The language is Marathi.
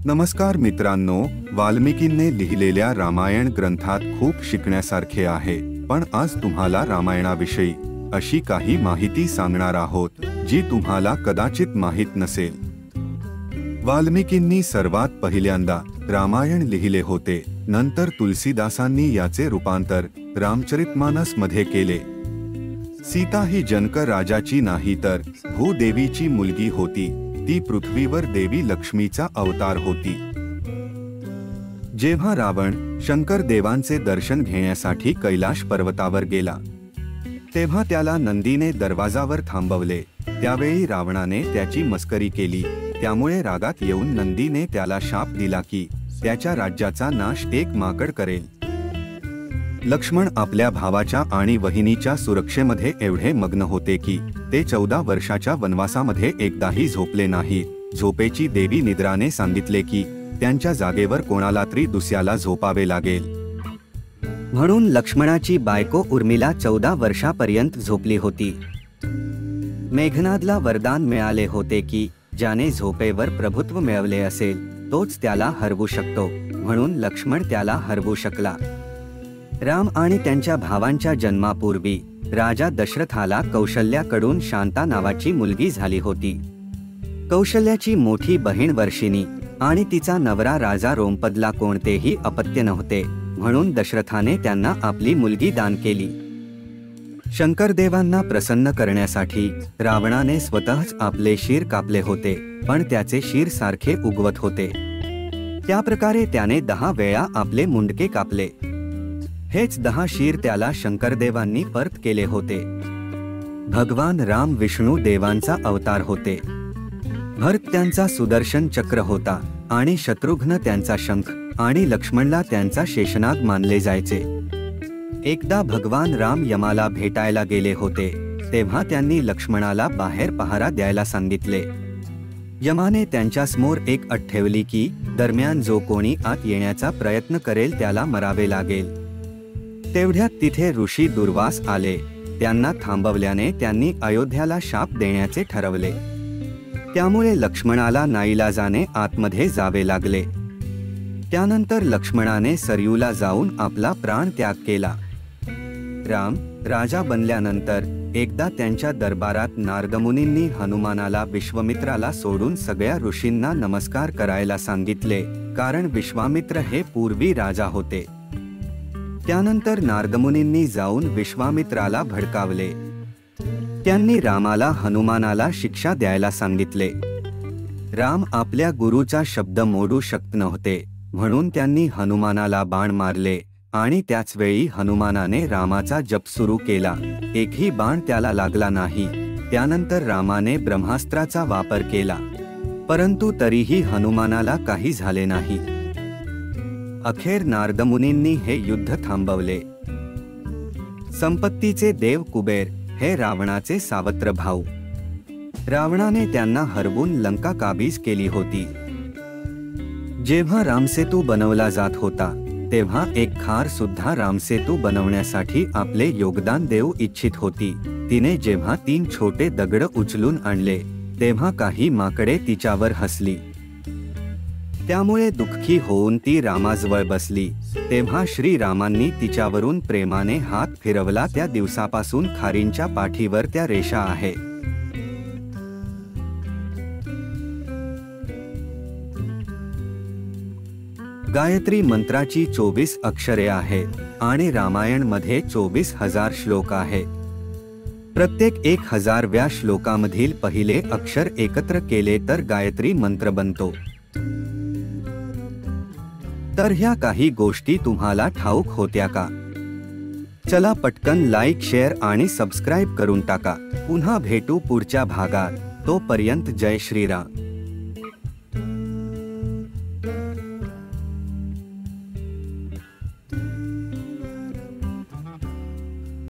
नमस्कार मित्रांनो, वाल्मिकींनी लिहिलेल्या रामायण ग्रंथात खूप शिकण्यासारखे आहे। पण आज तुम्हाला रामायणाविषयी अशी काही माहिती सांगणार आहोत जी तुम्हाला कदाचित माहित नसेल। वाल्मिकींनी सर्वात पहिल्यांदा रामायण लिहिले होते, नंतर तुलसीदासांनी याचे रूपांतर रामचरितमानस मध्ये केले। सीता ही जनक राजाची नाही तर भूदेवीची मुलगी होती। ती पृथ्वीवर देवी लक्ष्मीचा अवतार होती। जेव्हा रावण शंकर देवांचे दर्शन घेण्यासाठी कैलाश पर्वतावर गेला, तेव्हा त्याला नंदीने दरवाजावर थांबवले। त्यावेळी रावणाने त्याची मस्करी केली, त्यामुळे रागात येऊन नंदीने त्याला शाप दिला की त्याच्या राज्याचा नाश एक माकड करेल। लक्ष्मण आपल्या भावाच्या आणि वहिनीच्या सुरक्षेमध्ये एवढे मग्न होते की ते 14 वर्षाच्या वनवासामध्ये एकदाही झोपले नाही। झोपेची देवी निद्राने सांगितले की त्यांच्या जागेवर कोणाला तरी दुसऱ्याला झोपावे लागेल। म्हणून लक्ष्मणाची बायको उर्मिला 14 वर्षापर्यंत झोपली होती। मेघनादला वरदान मिळाले होते की ज्याने झोपेवर प्रभुत्व मिळवले असेल तोच त्याला हरवू शकतो, म्हणून लक्ष्मण त्याला हरवू शकला। राम आणि त्यांच्या भावांच्या जन्मापूर्वी राजा दशरथाला कौशल्याकडून शांता नावाची मुलगी झाली होती। कौशल्याची मोठी बहीण वर्षिणी आणि तिचा नवरा राजा रोमपदला कोणतेही अपत्य नव्हते, म्हणून दशरथाने त्यांना आपली मुलगी दान केली। शंकरदेवांना प्रसन्न करण्यासाठी रावणाने स्वतःच आपले शीर कापले होते, पण त्याचे शीर सारखे उगवत होते। त्या प्रकारे त्याने 10 वेळा आपले मुंडके कापले। हेच 10 शीर त्याला शंकरदेवांनी परत केले होते। भगवान राम विष्णू देवांचा अवतार होते। भरत त्यांचा सुदर्शन चक्र होता आणि शत्रुघ्न त्यांचा शंख आणि लक्ष्मणला त्यांचा शेषनाग मानले जायचे। एकदा भगवान राम यमाला भेटायला गेले होते, तेव्हा त्यांनी लक्ष्मणाला बाहेर पहारा द्यायला सांगितले। यमाने त्यांच्यासमोर एक अट ठेवली की दरम्यान जो कोणी आत येण्याचा प्रयत्न करेल त्याला मरावे लागेल। तेवढ्यात तिथे ऋषी दुर्वास आले। त्यांना थांबवल्याने त्यांनी अयोध्याला शाप देण्याचे ठरवले। त्यामुळे लक्ष्मणाला नाईलाजाने आतमध्ये जावे लागले। त्यानंतर लक्ष्मणाने सरयूला जाऊन आपला प्राण त्याग केला। राम राजा बनल्यानंतर एकदा त्यांच्या दरबारात नारदमुनींनी हनुमानाला विश्वामित्राला सोडून सगळ्या ऋषींना नमस्कार करायला सांगितले, कारण विश्वामित्र हे पूर्वी राजा होते। त्यानंतर नारदमुनींनी जाऊन विश्वामित्राला भडकावले। त्यांनी रामाला हनुमानाला शिक्षा द्यायला सांगितले। राम आपल्या गुरुचा शब्द मोडू शकत नव्हते, म्हणून त्यांनी हनुमानाला बाण मारले आणि त्याच वेळी हनुमानाने रामाचा जप सुरू केला। एकही बाण त्याला लागला नाही। त्यानंतर रामाने ब्रह्मास्त्राचा वापर केला, परंतु तरीही हनुमानाला काही झाले नाही। अखेर नारदमुनींनी हे युद्ध थांबवले। संपत्तीचे देव कुबेर हे रावणाचे सावत्र भाऊ। रावणाने त्यांना हरवून लंका काबीज केली होती। जेव्हा रामसेतू बनवला जात होता, तेव्हा एक खार सुद्धा रामसेतू बनवण्यासाठी आपले योगदान देऊ इच्छित होती। तिने जेव्हा 3 छोटे दगड उचलून आणले, तेव्हा काही माकडे तिच्यावर हसली। त्यामुळे दुःखी होऊन ती रामाजवळ बसली। तेव्हा श्रीरामांनी तिच्यावरून प्रेमाने हात फिरवला। त्या दिवसापासून खारींच्या पाठीवर त्या रेषा आहे। गायत्री मंत्राची 24 अक्षरे आहेत आणि रामायण मध्ये 24,000 श्लोक आहेत। प्रत्येक 1000व्या श्लोकामधील पहिले अक्षर एकत्र केले तर गायत्री मंत्र बनतो। तर ह्या काही गोष्टी तुम्हाला ठाऊक होत्या का? चला पटकन लाईक, शेअर आणि सबस्क्राईब करून टाका। पुन्हा भेटू पुढच्या भागात। तोपर्यंत जय श्रीराम।